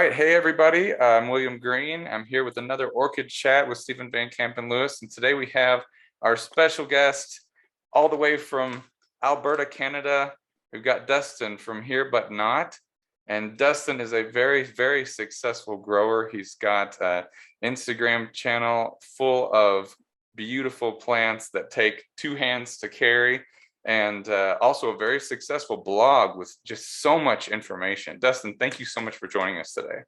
right. Hey, everybody. I'm William Green. I'm here with another Orchid chat with Stephen Van Kampen-Lewis. And today we have our special guest all the way from Alberta, Canada. We've got Dustin from Here But Not. And Dustin is a very, very successful grower. He's got an Instagram channel full of beautiful plants that take two hands to carry, and also a very successful blog with just so much information. Dustin, thank you so much for joining us today.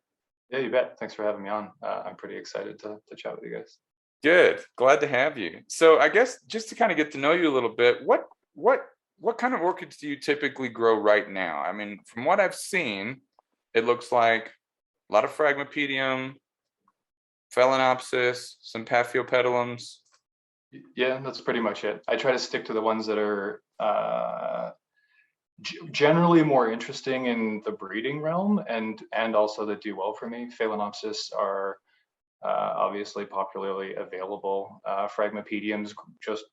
Yeah, you bet. Thanks for having me on. I'm pretty excited to chat with you guys. Good, glad to have you. So I guess just to kind of get to know you a little bit, what kind of orchids do you typically grow right now? I mean, from what I've seen, it looks like a lot of Fragmapedium, Phalaenopsis, some Paphiopedilums. Yeah, that's pretty much it. I try to stick to the ones that are generally more interesting in the breeding realm and also that do well for me. Phalaenopsis are obviously popularly available. Fragmapediums, just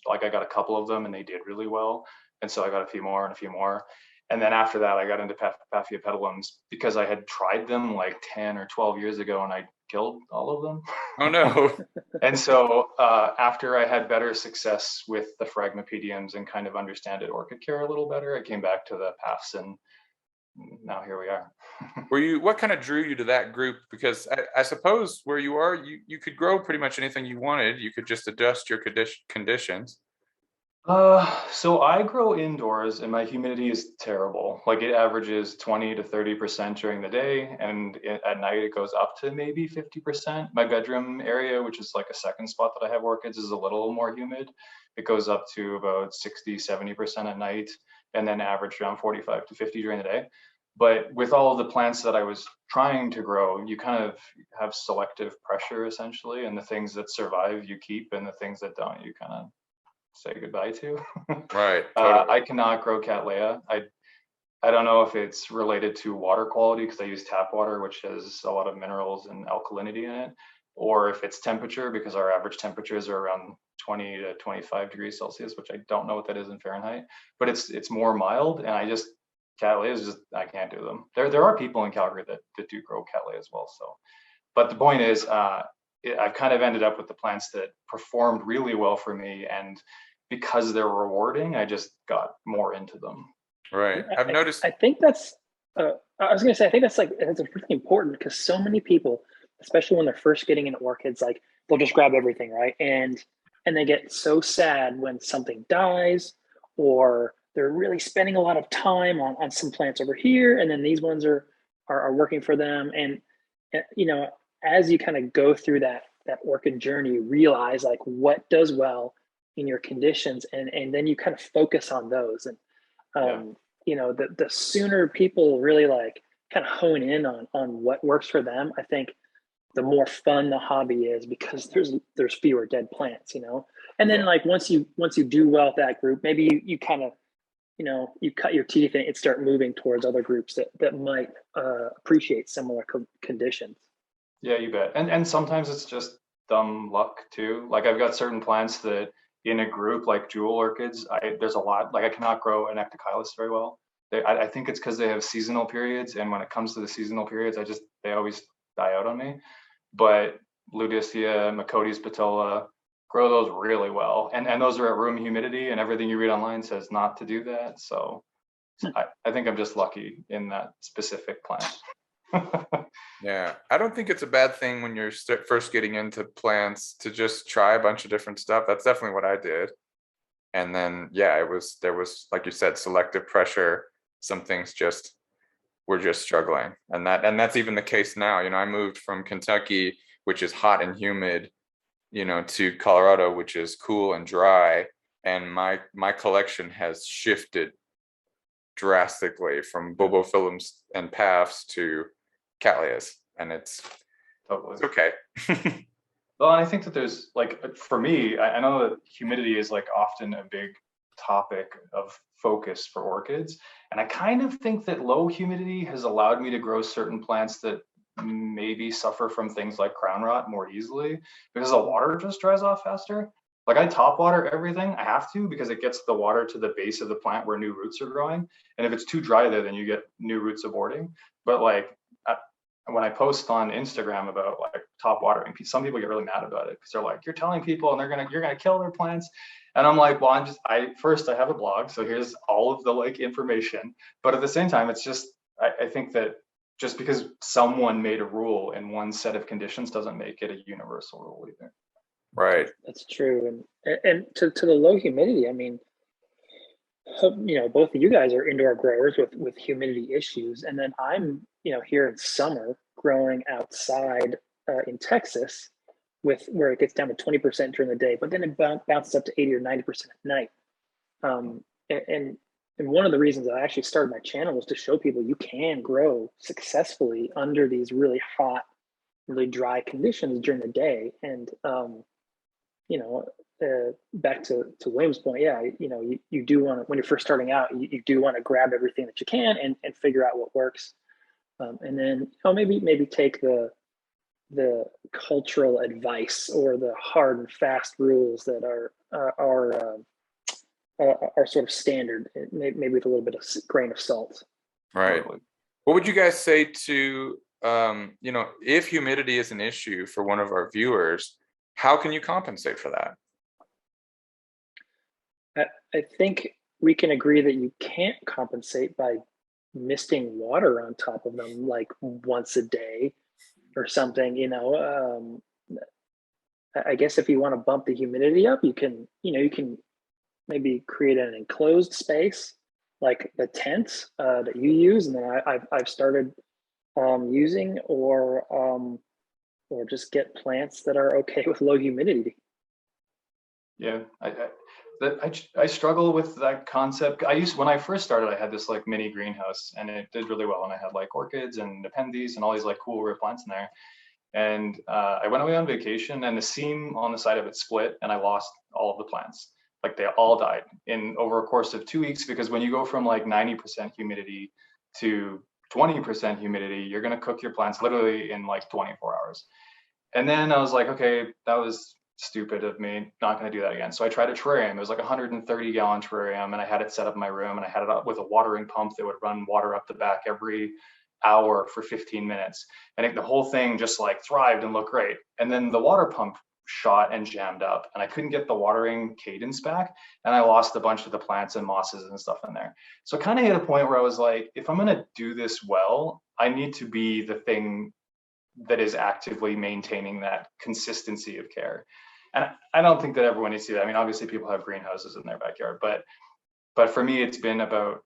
like I got a couple of them and they did really well. And so I got a few more and a few more. And then after that, I got into Paphiopedilums because I had tried them like 10 or 12 years ago and I killed all of them. Oh no. And so after I had better success with the Fragmapediums and kind of understand orchid care a little better, I came back to the Paphs and now here we are. What kind of drew you to that group? Because I suppose where you are, you could grow pretty much anything you wanted. You could just adjust your conditions. So I grow indoors and my humidity is terrible. Like it averages 20 to 30% during the day, and at night it goes up to maybe 50%. My bedroom area, which is like a second spot that I have orchids, is a little more humid. It goes up to about 60, 70% at night, and then average around 45 to 50 during the day. But with all of the plants that I was trying to grow, you kind of have selective pressure essentially, and the things that survive you keep, and the things that don't you kind of say goodbye to. Right, totally. I cannot grow Cattleya. I don't know if it's related to water quality because I use tap water, which has a lot of minerals and alkalinity in it, or if it's temperature because our average temperatures are around 20 to 25 degrees Celsius, which I don't know what that is in Fahrenheit, but it's more mild, and Cattleyas just I can't do them. There are people in Calgary that do grow Cattleya as well. So, but the point is, I've kind of ended up with the plants that performed really well for me, and because they're rewarding, I just got more into them. Right. I've noticed. I think that's. I was gonna say I think that's really important because so many people, especially when they're first getting into orchids, like they'll just grab everything, right? And they get so sad when something dies, or they're really spending a lot of time on some plants over here, and then these ones are working for them. And you know, as you kind of go through that orchid journey, you realize like what does well in your conditions, and then you kind of focus on those. And you know, the sooner people really like kind of hone in on what works for them, I think the more fun the hobby is because there's fewer dead plants, you know. And then like once you do well with that group, maybe you kind of, you know, you cut your teeth and start moving towards other groups that might appreciate similar conditions. Yeah, you bet. And sometimes it's just dumb luck too. Like I've got certain plants that in a group like jewel orchids, there's a lot, like I cannot grow an ectochilus very well. I think it's because they have seasonal periods, and when it comes to the seasonal periods, they always die out on me. But Ludicea, Macotes patola, grow those really well. And those are at room humidity, and everything you read online says not to do that. So I think I'm just lucky in that specific plant. Yeah, I don't think it's a bad thing when you're first getting into plants to just try a bunch of different stuff. That's definitely what I did. And then, yeah, there was, like you said, selective pressure. Some things were just struggling. And that's even the case now. You know, I moved from Kentucky, which is hot and humid, you know, to Colorado, which is cool and dry. And my collection has shifted drastically from bulbophyllums and paphs to Cattleyas, and it's okay. Well, I think that there's like, for me, I know that humidity is like often a big topic of focus for orchids, and I kind of think that low humidity has allowed me to grow certain plants that maybe suffer from things like crown rot more easily because the water just dries off faster. Like I top water everything, I have to, because it gets the water to the base of the plant where new roots are growing, and if it's too dry there, then you get new roots aborting. But like when I post on Instagram about like top watering, some people get really mad about it because they're like, you're telling people and you're gonna kill their plants. And I'm like, well, I have a blog, so here's all of the like information. But at the same time, it's just I think that just because someone made a rule in one set of conditions doesn't make it a universal rule either. Right. That's true. And to the low humidity, I mean, both of you guys are indoor growers with humidity issues, and then I'm here in summer growing outside in Texas with where it gets down to 20% during the day, but then it bounces up to 80 or 90% at night. And one of the reasons I actually started my channel was to show people you can grow successfully under these really hot, really dry conditions during the day. And back to William's point, yeah, you do want to, when you're first starting out, you do want to grab everything that you can and figure out what works. And then maybe take the cultural advice or the hard and fast rules that are sort of standard, maybe with a little bit of grain of salt. Right. What would you guys say to, if humidity is an issue for one of our viewers, how can you compensate for that? I think we can agree that you can't compensate by misting water on top of them like once a day or something. I guess if you want to bump the humidity up, you can maybe create an enclosed space like the tent that you use, and then I've started using, or just get plants that are okay with low humidity. Yeah, I struggle with that concept. When I first started, I had this like mini greenhouse and it did really well. And I had like orchids and Nepenthes and all these like cool rare plants in there. And I went away on vacation and the seam on the side of it split and I lost all of the plants. Like they all died in over a course of 2 weeks, because when you go from like 90% humidity to 20% humidity, you're going to cook your plants literally in like 24 hours. And then I was like, okay, that was stupid of me, not going to do that again. So I tried a terrarium. It was like a 130-gallon terrarium, and I had it set up in my room, and I had it up with a watering pump that would run water up the back every hour for 15 minutes. And the whole thing just like thrived and looked great. And then the water pump shot and jammed up, and I couldn't get the watering cadence back, and I lost a bunch of the plants and mosses and stuff in there. So kind of hit a point where I was like, if I'm going to do this well, I need to be the thing that is actively maintaining that consistency of care. And I don't think that everyone needs to do that. I mean, obviously people have greenhouses in their backyard, but for me, it's been about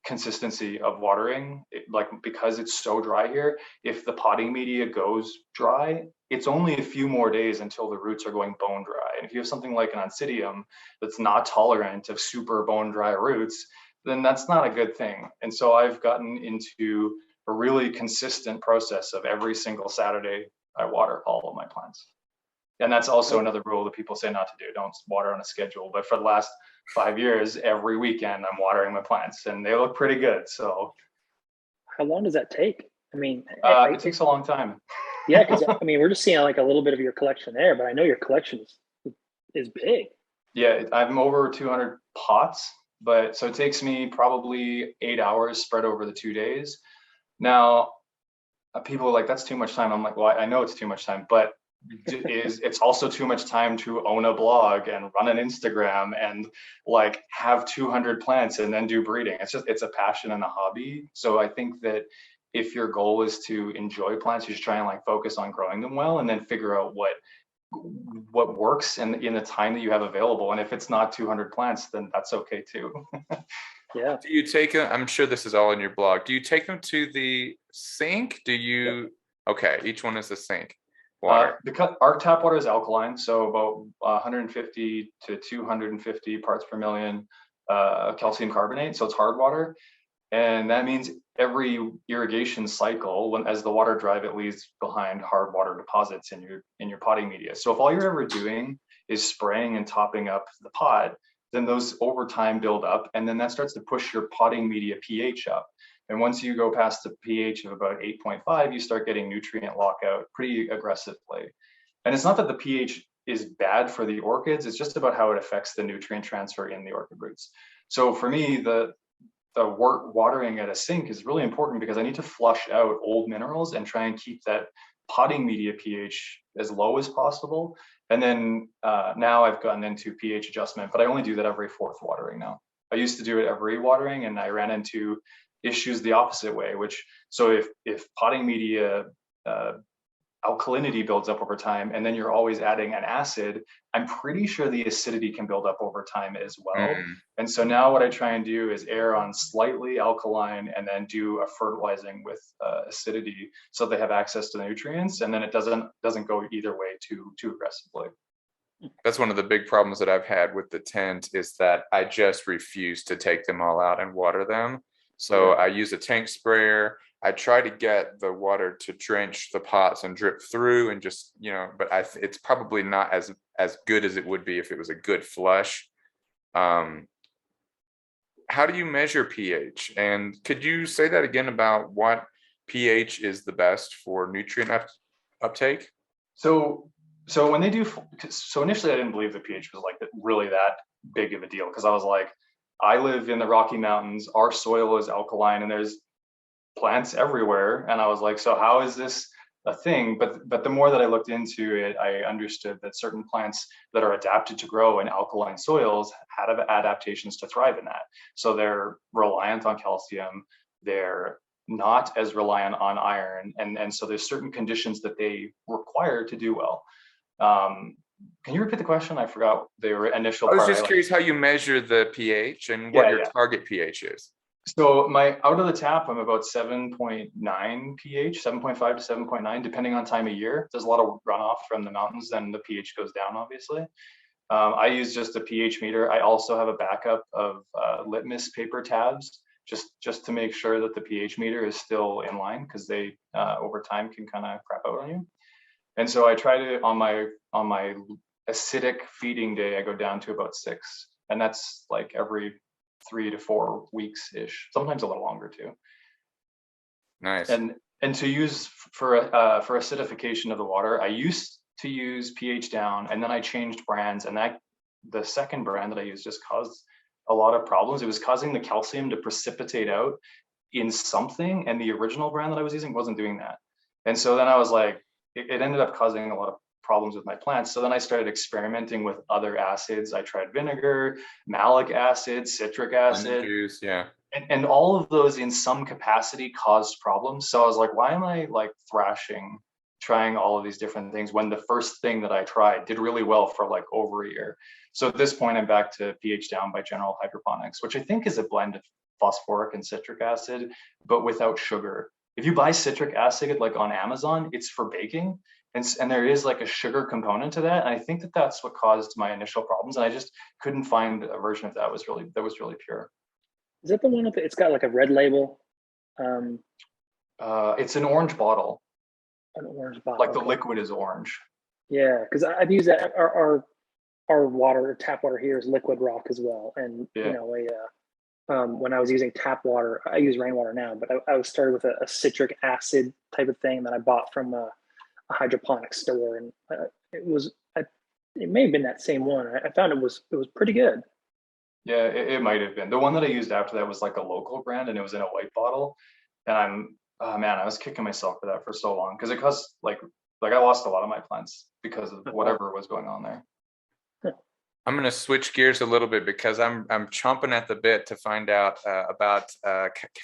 consistency of watering. Like, because it's so dry here, if the potting media goes dry, it's only a few more days until the roots are going bone dry. And if you have something like an Oncidium that's not tolerant of super bone dry roots, then that's not a good thing. And so I've gotten into a really consistent process of every single Saturday, I water all of my plants. And that's also another rule that people say not to do. Don't water on a schedule. But for the last 5 years, every weekend I'm watering my plants and they look pretty good. So how long does that take? I mean, it takes a long time. Yeah, because I mean, we're just seeing like a little bit of your collection there, but I know your collection is big. Yeah, I'm over 200 pots, but so it takes me probably 8 hours spread over the 2 days. Now, people are like, that's too much time. I'm like, well, I know it's too much time, but it's also too much time to own a blog and run an Instagram and like have 200 plants and then do breeding. It's a passion and a hobby. So I think that if your goal is to enjoy plants, you should try and like focus on growing them well and then figure out what works in the time that you have available. And if it's not 200 plants, then that's okay too. Yeah. Do you take them? I'm sure this is all in your blog. Do you take them to the sink? Do you? Yep. Okay, each one is the sink. Water. Our tap water is alkaline, so about 150 to 250 parts per million calcium carbonate. So it's hard water, and that means every irrigation cycle, as the water drive, it leaves behind hard water deposits in your potting media. So if all you're ever doing is spraying and topping up the pot, then those over time build up, and then that starts to push your potting media pH up. And once you go past the pH of about 8.5, you start getting nutrient lockout pretty aggressively. And it's not that the pH is bad for the orchids, it's just about how it affects the nutrient transfer in the orchid roots. So for me, the watering at a sink is really important because I need to flush out old minerals and try and keep that potting media pH as low as possible. And then now I've gotten into pH adjustment, but I only do that every 4th watering now. I used to do it every watering, and I ran into issues the opposite way, so if potting media alkalinity builds up over time, and then you're always adding an acid, I'm pretty sure the acidity can build up over time as well. And so now what I try and do is err on slightly alkaline and then do a fertilizing with acidity, so they have access to the nutrients, and then it doesn't go either way too aggressively. That's one of the big problems that I've had with the tent, is that I just refuse to take them all out and water them. So I use a tank sprayer. I try to get the water to drench the pots and drip through, and just, but it's probably not as good as it would be if it was a good flush. How do you measure pH? And could you say that again about what pH is the best for nutrient uptake? So when they do, so initially I didn't believe the pH was like really that big of a deal, because I was like, I live in the Rocky Mountains, our soil is alkaline, and there's plants everywhere. And I was like, so how is this a thing? But the more that I looked into it, I understood that certain plants that are adapted to grow in alkaline soils had adaptations to thrive in that. So they're reliant on calcium, they're not as reliant on iron, and so there's certain conditions that they require to do well. Can you repeat the question? I forgot the initial part. I was just curious how you measure the pH and what your target pH is. So my out of the tap, I'm about 7.9 pH, 7.5 to 7.9, depending on time of year. There's a lot of runoff from the mountains, then the pH goes down, obviously. I use just a pH meter. I also have a backup of litmus paper tabs, just to make sure that the pH meter is still in line, because they over time can kind of crap out on you. And so I try to, on my acidic feeding day, I go down to about 6, and that's like every 3 to 4 weeks ish, sometimes a little longer too. Nice. And to use for acidification of the water, I used to use pH down, and then I changed brands, and the second brand that I used just caused a lot of problems. It was causing the calcium to precipitate out in something, and the original brand that I was using wasn't doing that. And so then I was like, it ended up causing a lot of problems with my plants. So then I started experimenting with other acids. I tried vinegar, malic acid, citric acid, juice, and all of those in some capacity caused problems. So I was like, why am I like trying all of these different things when the first thing that I tried did really well for like over a year? So at this point, I'm back to pH down by General Hydroponics, which I think is a blend of phosphoric and citric acid, but without sugar. If you buy citric acid like on Amazon, it's for baking, and there is like a sugar component to that. And I think that that's what caused my initial problems, and I just couldn't find a version of that was really pure. Is that the one it's got like a red label? It's an orange bottle. An orange bottle. Like the liquid is orange. Yeah, because I've used that. Our water, tap water here is Liquid Rock as well, and when I was using tap water, I use rainwater now, but I was started with a citric acid type of thing that I bought from a hydroponics store, and it may have been that same one. I found it was pretty good. Yeah, it might have been. The one that I used after that was like a local brand, and it was in a white bottle. And I was kicking myself for that for so long, because it caused like I lost a lot of my plants because of whatever was going on there. I'm going to switch gears a little bit, because I'm chomping at the bit to find out about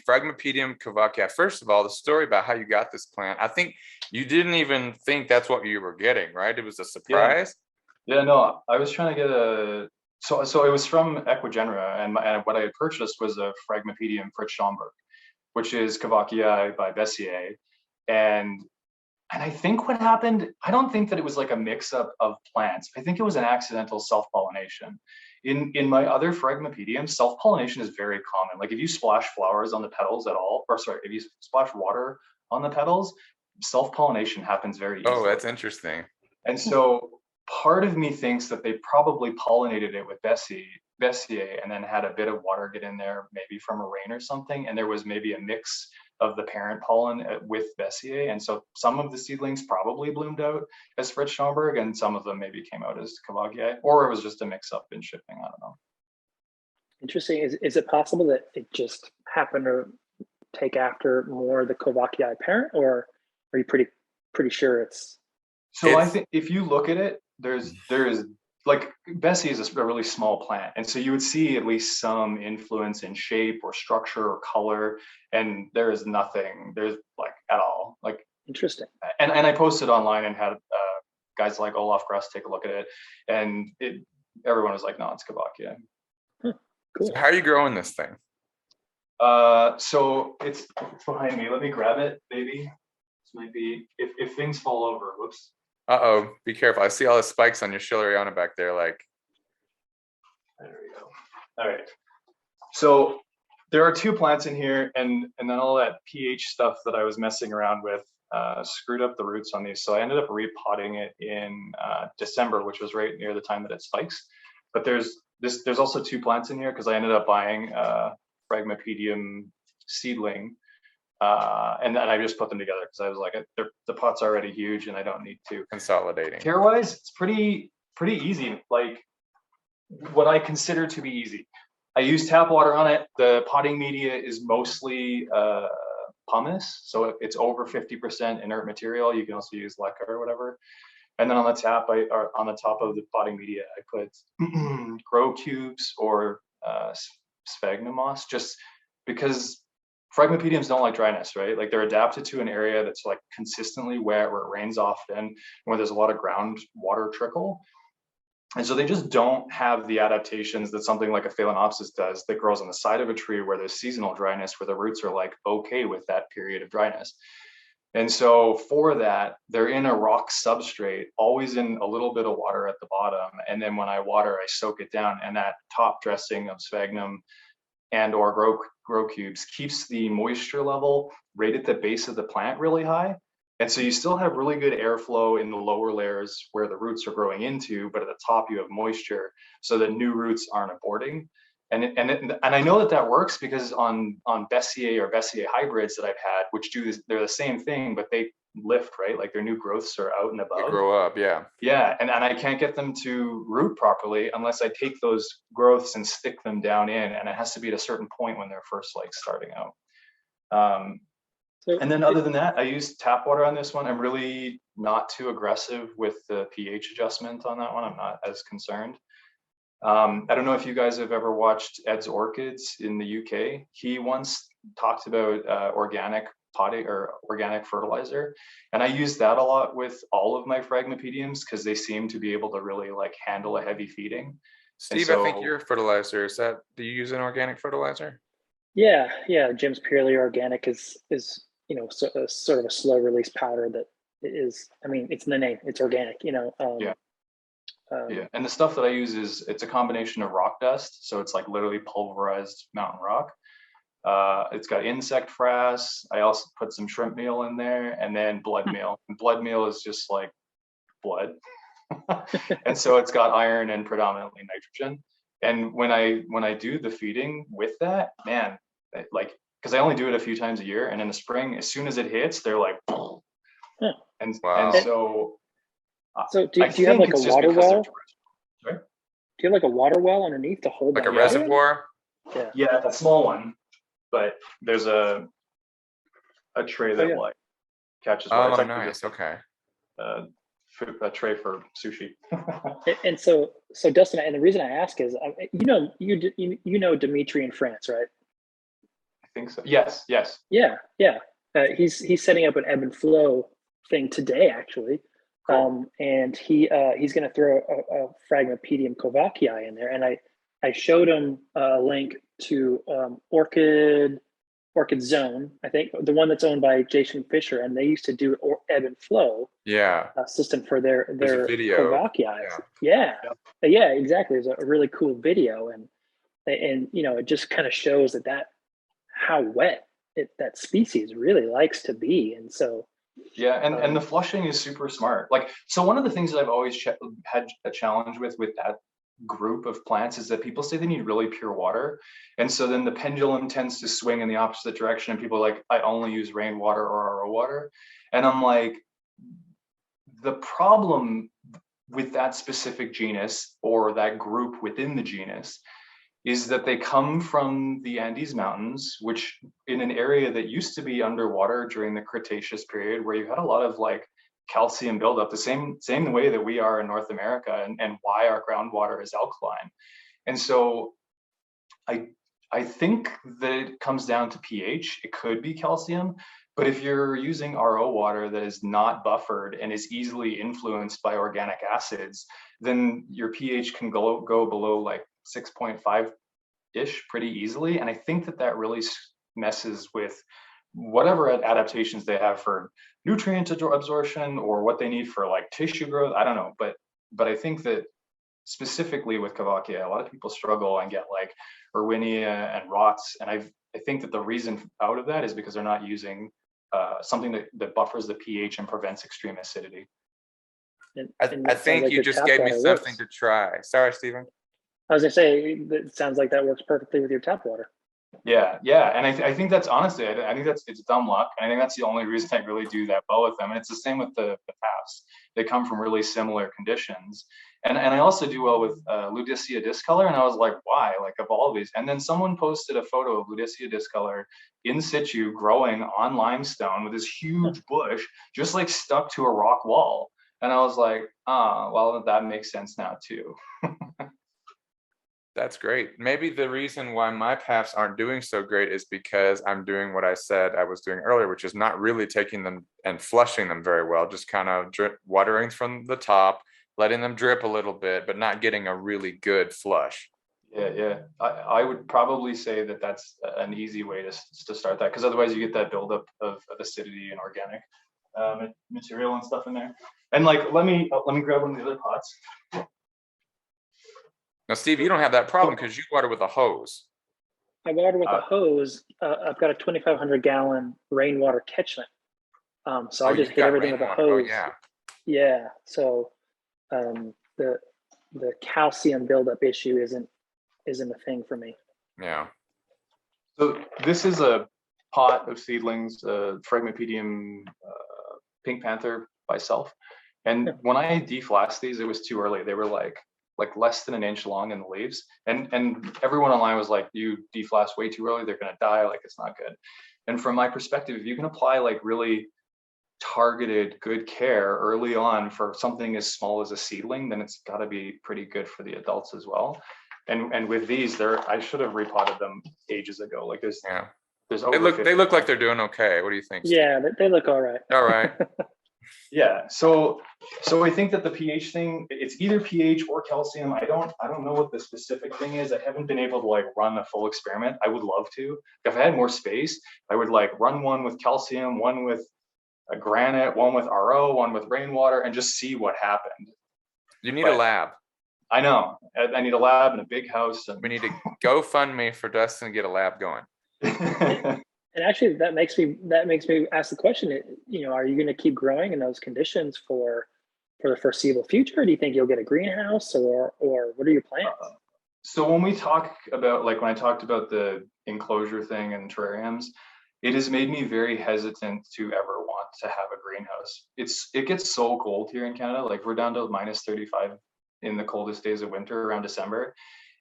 Fragmapedium Kavaca. First of all, the story about how you got this plant. I think you didn't even think that's what you were getting, right? It was a surprise. Yeah, no, I was trying to get so it was from Equigenera, and what I had purchased was a Fragmapedium Fritz Schomburg, which is Kavaca by Bessier. And I think what happened, I don't think that it was like a mix-up of plants. I think it was an accidental self-pollination. In my other Fragmapedium, self-pollination is very common. Like if you splash flowers on the petals at all, if you splash water on the petals, self-pollination happens very easily. Oh, that's interesting. And so part of me thinks that they probably pollinated it with Bessier and then had a bit of water get in there, maybe from a rain or something. And there was maybe a mix of the parent pollen with Bessier. And so some of the seedlings probably bloomed out as Fritz Schomburg, and some of them maybe came out as Kavaca, or it was just a mix up in shipping. I don't know. Interesting. Is it possible that it just happened to take after more of the Kavacii parent, or are you pretty sure it's? So I think if you look at it, there's like Bessie is a really small plant, and so you would see at least some influence in shape or structure or color, and there is nothing. There's like at all like Interesting. And I posted online and had guys like Olaf Gress take a look at it, and everyone was like, no, it's Kavaca. Huh, cool. So how are you growing this thing? So it's behind me. Let me grab it, maybe. This might be if things fall over. Whoops. Uh-oh, be careful. I see all the spikes on your Schilleriana back there, like. There we go. All right. So there are 2 plants in here, and then all that pH stuff that I was messing around with screwed up the roots on these. So I ended up repotting it in December, which was right near the time that it spikes. But there's also 2 plants in here because I ended up buying Fragmapedium seedling. And then I just put them together because I was like, the pot's already huge and I don't need to. Consolidating. Care wise, it's pretty easy. Like what I consider to be easy. I use tap water on it. The potting media is mostly pumice, so it's over 50% inert material. You can also use leca or whatever. And then on the tap, or on the top of the potting media, I put grow cubes or sphagnum moss, just because Fragmapediums don't like dryness, right? Like they're adapted to an area that's like consistently wet, where it rains often, where there's a lot of ground water trickle. And so they just don't have the adaptations that something like a Phalaenopsis does that grows on the side of a tree where there's seasonal dryness, where the roots are like okay with that period of dryness. And so for that, they're in a rock substrate, always in a little bit of water at the bottom. And then when I water, I soak it down, and that top dressing of sphagnum and or grow cubes keeps the moisture level right at the base of the plant really high. And so you still have really good airflow in the lower layers where the roots are growing into, but at the top you have moisture so that new roots aren't aborting. And I know that works because on Bessier or Bessier hybrids that I've had, which do this, they're the same thing, but they lift, right? Like their new growths are out and above. They grow up, yeah. Yeah, and I can't get them to root properly unless I take those growths and stick them down in, and it has to be at a certain point when they're first like starting out. And then other than that, I use tap water on this one. I'm really not too aggressive with the pH adjustment on that one. I'm not as concerned. I don't know if you guys have ever watched Ed's Orchids in the UK. He once talked about organic potting or organic fertilizer, and I use that a lot with all of my Fragmapediums because they seem to be able to really like handle a heavy feeding. Steve, I think your fertilizer do you use an organic fertilizer? Yeah, Jim's Purely Organic is sort of a slow release powder that is, I mean, it's in the name, it's organic, Yeah, and the stuff that I use it's a combination of rock dust, so it's like literally pulverized mountain rock. It's got insect frass. I also put some shrimp meal in there, and then blood meal. And blood meal is just like blood, and so it's got iron and predominantly nitrogen. And when I do the feeding with that, man, like because I only do it a few times a year, and in the spring, as soon as it hits, they're like, and wow. and so. So do you have like a water well? Sorry? Do you have like a water well underneath to hold like that a reservoir? Yeah, a small one, but there's a tray that like catches water. Oh, nice. Okay. A tray for sushi. And so Dustin, and the reason I ask is, you know Dimitri in France, right? I think so. Yes. Yeah. He's setting up an ebb and flow thing today, actually. Cool. And he's going to throw a Fragmapedium Kavaca in there, and I showed him a link to Orchid Zone, I think the one that's owned by Jason Fisher, and they used to do ebb and flow system for their Kavaca. Yeah, exactly. It's a really cool video, and it just kind of shows that how wet that species really likes to be, and so. Yeah, and the flushing is super smart. Like, so one of the things that I've always had a challenge with that group of plants is that people say they need really pure water, and so then the pendulum tends to swing in the opposite direction, and people are like, I only use rainwater or RO water, and I'm like, the problem with that specific genus or that group within the genus is that they come from the Andes Mountains, which in an area that used to be underwater during the Cretaceous period, where you had a lot of like calcium buildup, the same way that we are in North America, and why our groundwater is alkaline. And so I think that it comes down to pH. It could be calcium, but if you're using RO water that is not buffered and is easily influenced by organic acids, then your pH can go below like 6.5-ish pretty easily. And I think that really messes with whatever adaptations they have for nutrient absorption or what they need for like tissue growth. I don't know, but I think that specifically with Kavaca, a lot of people struggle and get like Erwinia and rots. And I think that the reason out of that is because they're not using something that buffers the pH and prevents extreme acidity. I think you just gave me something to try. Sorry, Stephen. I was gonna say, it sounds like that works perfectly with your tap water. Yeah, and I think that's honestly, I think it's dumb luck. And I think that's the only reason I really do that well with them. And it's the same with the paths. They come from really similar conditions. And I also do well with Ludicea discolor. And I was like, why? Like, of all of these. And then someone posted a photo of Ludicea discolor in situ growing on limestone with this huge bush, just like stuck to a rock wall. And I was like, well, that makes sense now too. That's great. Maybe the reason why my paths aren't doing so great is because I'm doing what I said I was doing earlier, which is not really taking them and flushing them very well, just kind of watering from the top, letting them drip a little bit, but not getting a really good flush. Yeah. I would probably say that that's an easy way to start that, because otherwise you get that buildup of acidity and organic material and stuff in there. And like, let me grab one of the other pots. Now, Steve, you don't have that problem because you water with a hose. I water with a hose. I've got a 2,500 gallon rainwater catchment. So I just hit everything with a hose. Oh, yeah. So the calcium buildup issue isn't a thing for me. Yeah. So this is a pot of seedlings, Fragmapedium Pink Panther by self. And when I deflasted these, it was too early. They were like less than an inch long in the leaves. And everyone online was like, you deflast way too early, they're gonna die, like it's not good. And from my perspective, if you can apply like really targeted good care early on for something as small as a seedling, then it's gotta be pretty good for the adults as well. And with these, I should have repotted them ages ago. Like there's they look like they're doing okay. What do you think, Steve? Yeah, they look all right. All right. Yeah, so I think that the pH thing, it's either pH or calcium. I don't know what the specific thing is. I haven't been able to like run a full experiment. I would love to. If I had more space, I would like run one with calcium, one with a granite, one with RO, one with rainwater, and just see what happened. You need a lab. I know. I need a lab and a big house. And we need to GoFundMe for Dustin to get a lab going. And actually, that makes me ask the question. Are you going to keep growing in those conditions for the foreseeable future? Or do you think you'll get a greenhouse, or what are your plans? So when we talk about, like when I talked about the enclosure thing and terrariums, it has made me very hesitant to ever want to have a greenhouse. It gets so cold here in Canada. Like we're down to -35 in the coldest days of winter around December.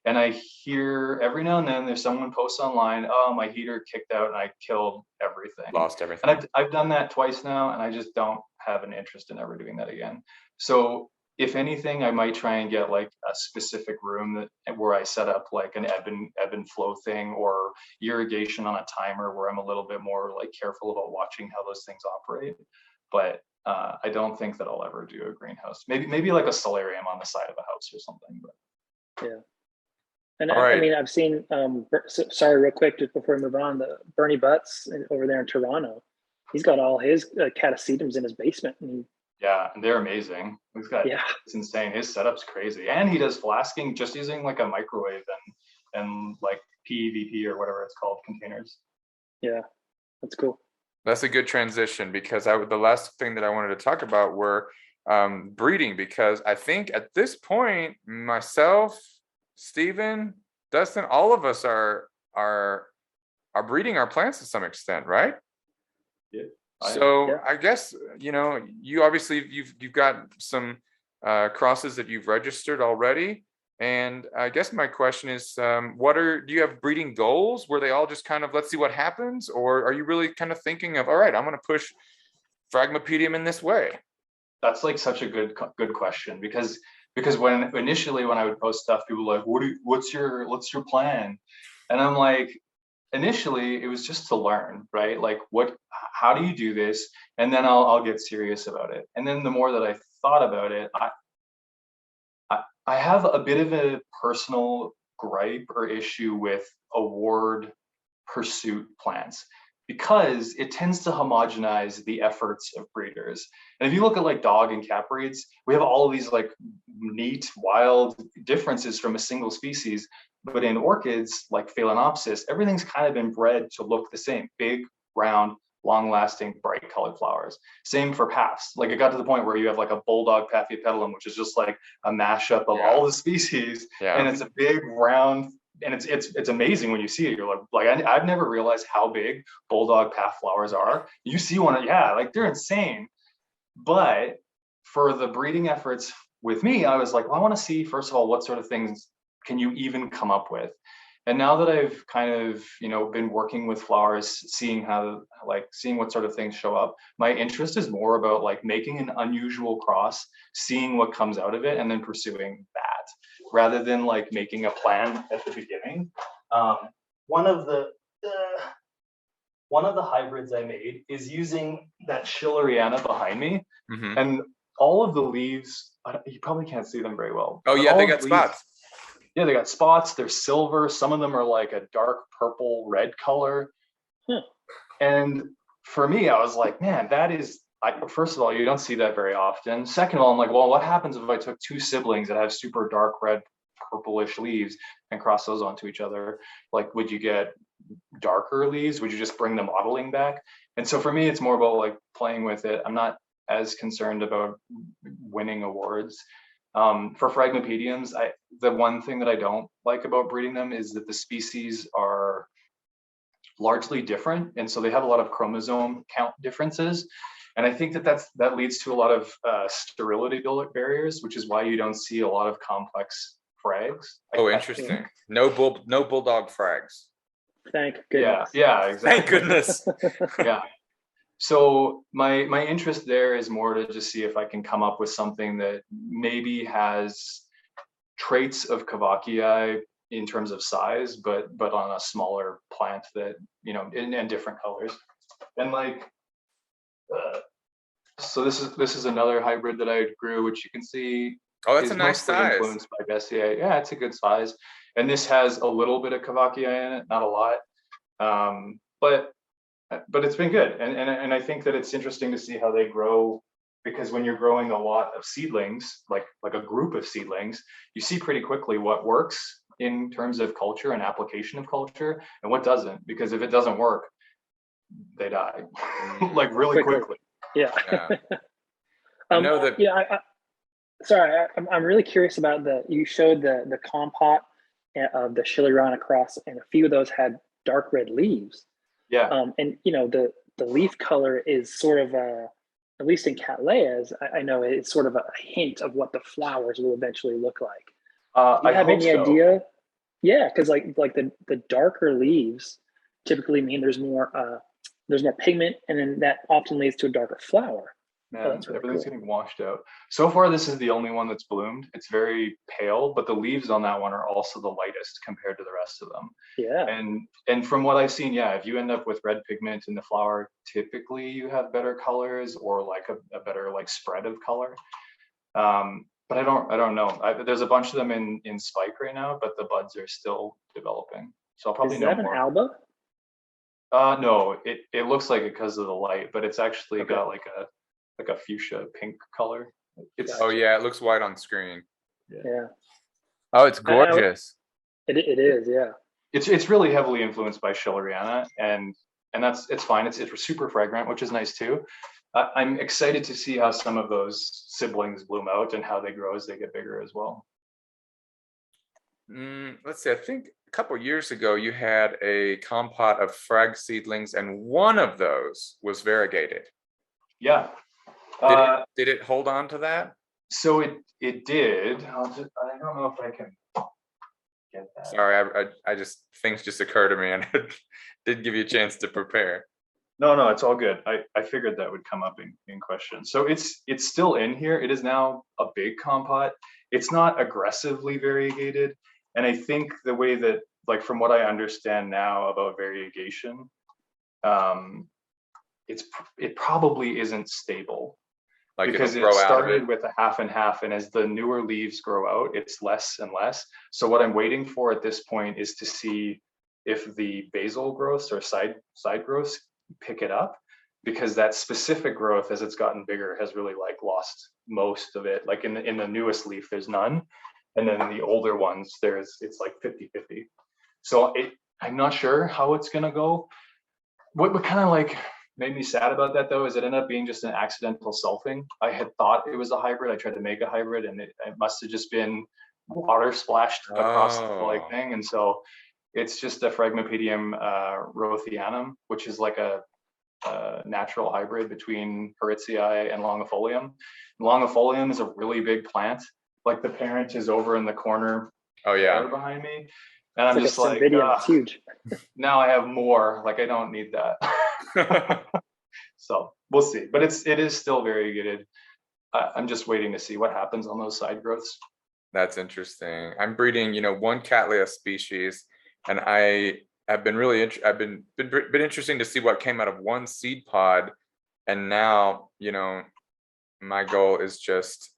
And I hear every now and then there's someone posts online, oh, my heater kicked out and I killed everything. Lost everything. And I've done that twice now, and I just don't have an interest in ever doing that again. So if anything, I might try and get like a specific room where I set up like an ebb and flow thing, or irrigation on a timer, where I'm a little bit more like careful about watching how those things operate. But I don't think that I'll ever do a greenhouse. Maybe like a solarium on the side of a house or something. But yeah. And I mean, I've seen, sorry, real quick, just before we move on, the Bernie Butts over there in Toronto, he's got all his catasetums in his basement. Yeah, and they're amazing. It's insane. His setup's crazy. And he does flasking just using like a microwave and like PEVP or whatever it's called containers. Yeah, that's cool. That's a good transition, because the last thing that I wanted to talk about were breeding, because I think at this point, myself, Stephen, Dustin, all of us are breeding our plants to some extent, right? Yeah. I guess you obviously you've got some crosses that you've registered already, And I guess my question is, do you have breeding goals? Were they all just kind of, let's see what happens? Or are you really kind of thinking of, all right, I'm going to push Fragmapedium in this way? That's like such a good question, because when initially when I would post stuff, people were like, what's your plan? And I'm like, initially it was just to learn, right? Like how do you do this? And then I'll get serious about it. And then the more that I thought about it, I have a bit of a personal gripe or issue with award pursuit plants, because it tends to homogenize the efforts of breeders. And if you look at like dog and cat breeds, we have all of these like neat, wild differences from a single species. But in orchids, like Phalaenopsis, everything's kind of been bred to look the same: big, round, long-lasting, bright-colored flowers. Same for paths. Like it got to the point where you have like a bulldog Paphiopedilum, which is just like a mashup of all the species, and it's a big, round, and it's amazing when you see it. You're like I've never realized how big bulldog path flowers are. You see one, yeah, like they're insane. But for the breeding efforts with me, I was like, well, I want to see, first of all, what sort of things can you even come up with? And now that I've kind of, been working with flowers, seeing what sort of things show up, my interest is more about like making an unusual cross, seeing what comes out of it, and then pursuing that, rather than like making a plan at the beginning. One of the hybrids I made is using that Schilleriana behind me, and all of the leaves, you probably can't see them very well. Oh yeah, they got spots. Yeah, they got spots. They're silver. Some of them are like a dark purple, red color. And for me, I was like, man, first of all, you don't see that very often. Second of all, I'm like, well, what happens if I took two siblings that have super dark red, purplish leaves and cross those onto each other? Like, would you get darker leaves? Would you just bring the modeling back? And so for me, it's more about like playing with it. I'm not as concerned about winning awards. For Fragmapediums, the one thing that I don't like about breeding them is that the species are largely different, and so they have a lot of chromosome count differences. And I think that leads to a lot of sterility barriers, which is why you don't see a lot of complex frags. Interesting. No bulldog frags. Thank goodness. Yeah, exactly. Thank goodness. Yeah. So my interest there is more to just see if I can come up with something that maybe has traits of Kavacii in terms of size, but on a smaller plant that, in different colors. And like, so this is another hybrid that I grew, which you can see. Oh, that's a nice size. Influenced by Bessier. Yeah, it's a good size. And this has a little bit of Kavacii in it, not a lot. But it's been good, and I think that it's interesting to see how they grow, because when you're growing a lot of seedlings, like a group of seedlings, you see pretty quickly what works in terms of culture and application of culture, and what doesn't. Because if it doesn't work, they die like really quickly. Yeah. I know that. Yeah. Sorry, I'm really curious about you showed the compote of the Schilleriana cross, and a few of those had dark red leaves. Yeah. And the leaf color is sort of at least in Cattleyas, I know it's sort of a hint of what the flowers will eventually look like. Do you have any idea? Yeah, because like the darker leaves typically mean there's more pigment, and then that often leads to a darker flower. Man, everything's getting washed out. So far, this is the only one that's bloomed. It's very pale, but the leaves on that one are also the lightest compared to the rest of them. Yeah. And from what I've seen, yeah, if you end up with red pigment in the flower, typically you have better colors, or like a better like spread of color. But I don't know. There's a bunch of them in spike right now, but the buds are still developing. So I'll probably know more. Is that an alba? No, it looks like it because of the light, but it's actually got like a fuchsia pink color. Oh yeah, it looks white on screen. Yeah. Oh, it's gorgeous. It is, yeah. It's really heavily influenced by Schilleriana, and it's fine. It's super fragrant, which is nice too. I'm excited to see how some of those siblings bloom out and how they grow as they get bigger as well. Let's see. I think a couple years ago you had a compote of frag seedlings, and one of those was variegated. Yeah. Did it hold on to that? So it did. I don't know if I can get that. Sorry, I just, things just occur to me and I did give you a chance to prepare. No, it's all good. I figured that would come up in question. So it's still in here. It is now a big compote. It's not aggressively variegated. And I think the way that, like, from what I understand now about variegation, it probably isn't stable. Like because it'll grow it out of started it. with a half and half, and as the newer leaves grow out, it's less and less. So what I'm waiting for at this point is to see if the basal growths or side growths pick it up, because that specific growth, as it's gotten bigger, has really like lost most of it. Like in the newest leaf, there's none, and then in the older ones, it's like 50-50. So I'm not sure how it's gonna go. What kind of like made me sad about that though is it ended up being just an accidental selfing. I had thought it was a hybrid. I tried to make a hybrid, and it must have just been water splashed across the like thing. And so it's just a Fragmapedium rothianum, which is like a natural hybrid between Heritiae and longifolium. Longifolium is a really big plant. Like the parent is over in the corner behind me. And I'm just like, it's huge. Now I have more, like I don't need that. So we'll see, but it is still variegated. I'm just waiting to see what happens on those side growths. That's interesting. I'm breeding, one Cattleya species, and I have been really been interesting to see what came out of one seed pod, and now my goal is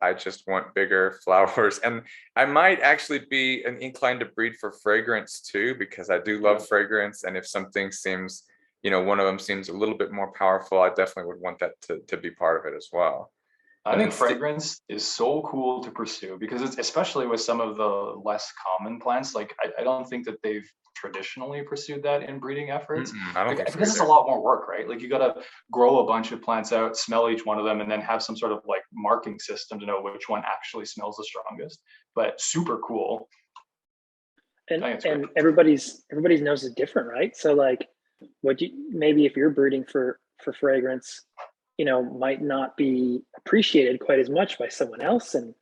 I just want bigger flowers, and I might actually be inclined to breed for fragrance too, because I do love fragrance, and if something seems, one of them seems a little bit more powerful, I definitely would want that to be part of it as well. I think fragrance is so cool to pursue, because it's especially with some of the less common plants. Like I don't think that they've traditionally pursued that in breeding efforts. I don't think so, because it's a lot more work, right? Like you got to grow a bunch of plants out, smell each one of them, and then have some sort of like marking system to know which one actually smells the strongest. But super cool. And everybody's nose is different, right? So like maybe if you're breeding for fragrance, might not be appreciated quite as much by someone else. And,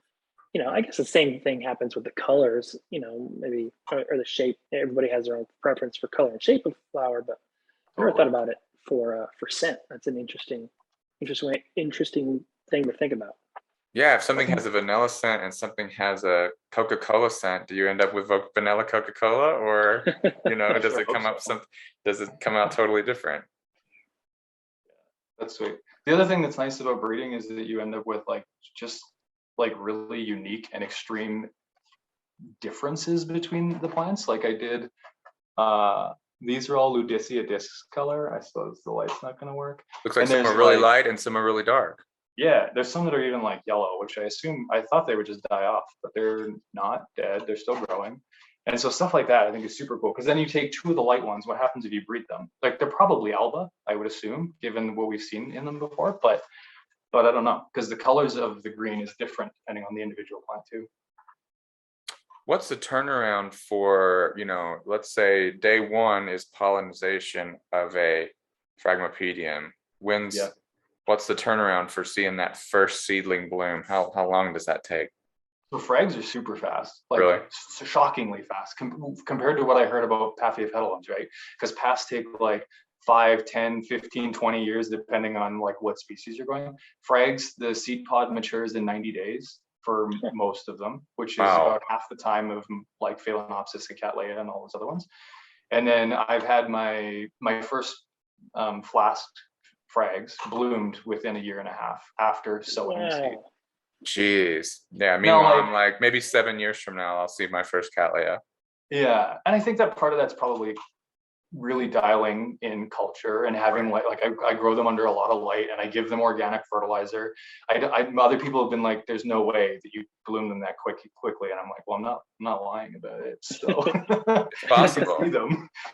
I guess the same thing happens with the colors, maybe, or the shape. Everybody has their own preference for color and shape of flower, but I never thought about it for scent. That's an interesting thing to think about. Yeah, if something has a vanilla scent and something has a Coca-Cola scent, do you end up with vanilla Coca-Cola, or does it come out totally different? That's sweet. The other thing that's nice about breeding is that you end up with just really unique and extreme differences between the plants. Like I did, these are all Ludicea disc color. I suppose the light's not going to work. Looks like some are really light and some are really dark. Yeah, there's some that are even like yellow, which I thought they would just die off, but they're not dead. They're still growing. And so stuff like that I think is super cool, because then you take two of the light ones. What happens if you breed them? Like they're probably alba, I would assume, given what we've seen in them before, but I don't know, because the colors of the green is different depending on the individual plant too. What's the turnaround for, let's say day one is pollination of a Fragmapedium. What's the turnaround for seeing that first seedling bloom? How long does that take? So frags are super fast, really shockingly fast compared to what I heard about Paphiopedilums, right? Because paths take like 5, 10, 15, 20 years, depending on like what species you're going. Frags, the seed pod matures in 90 days for most of them, which is about half the time of like Phalaenopsis and Cattleya and all those other ones. And then I've had my first flasked frags bloomed within a year and a half after sowing seed. Jeez. Yeah, meanwhile, I'm like maybe 7 years from now, I'll see my first Cattleya. Yeah, and I think that part of that's probably really dialing in culture and having I grow them under a lot of light, and I give them organic fertilizer. Other people have been like, there's no way that you bloom them that quickly, and I'm like, well, I'm not lying about it. So it's possible.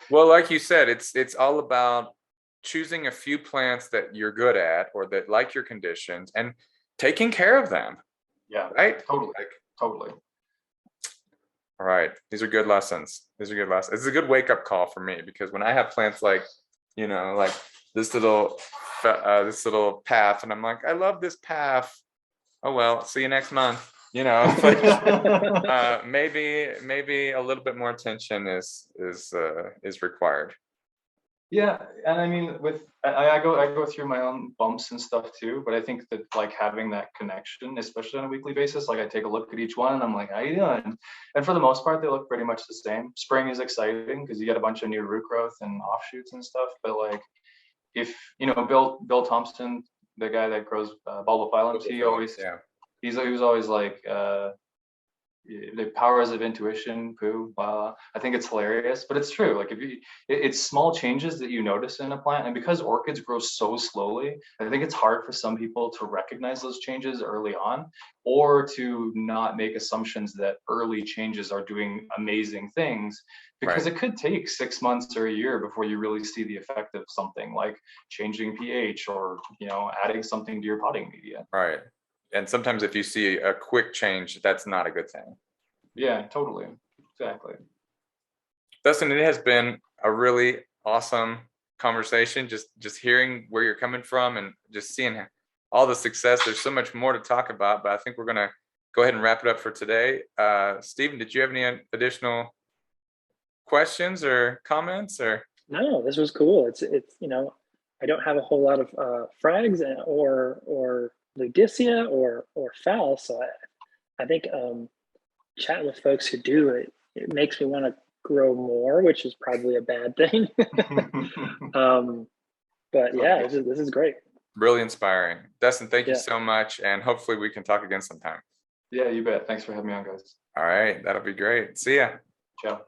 Well, like you said, it's all about choosing a few plants that you're good at or that like your conditions and taking care of them. Yeah, right. Totally. All right, these are good lessons. It's a good wake-up call for me, because when I have plants like this little path, and I'm like, I love this path. Oh well, see you next month. you know, like, maybe a little bit more attention is required. Yeah, and I mean, I go through my own bumps and stuff too, but I think that like having that connection, especially on a weekly basis, like I take a look at each one and I'm like, how you doing? And for the most part, they look pretty much the same. Spring is exciting because you get a bunch of new root growth and offshoots and stuff. But like, if you know Bill Thompson, the guy that grows bulbophyllums, Yeah. he was always like, the powers of intuition, poo, blah. I think it's hilarious, but it's true. Like if you, it's small changes that you notice in a plant, and because orchids grow so slowly, I think it's hard for some people to recognize those changes early on, or to not make assumptions that early changes are doing amazing things, because Right. it could take 6 months or a year before you really see the effect of something like changing pH or adding something to your potting media. Right. And sometimes if you see a quick change, that's not a good thing. Yeah, totally. Exactly. Dustin, it has been a really awesome conversation. Just hearing where you're coming from and just seeing all the success. There's so much more to talk about, but I think we're gonna go ahead and wrap it up for today. Stephen, did you have any additional questions or comments or? No, this was cool. It's I don't have a whole lot of frags or ludicia or foul, so I think chatting with folks who do it makes me want to grow more, which is probably a bad thing. But yeah, this is great. Really inspiring. Dustin, thank you Yeah. so much, and hopefully we can talk again sometime. Yeah, you bet. Thanks for having me on, guys. All right, that'll be great. See ya. Ciao.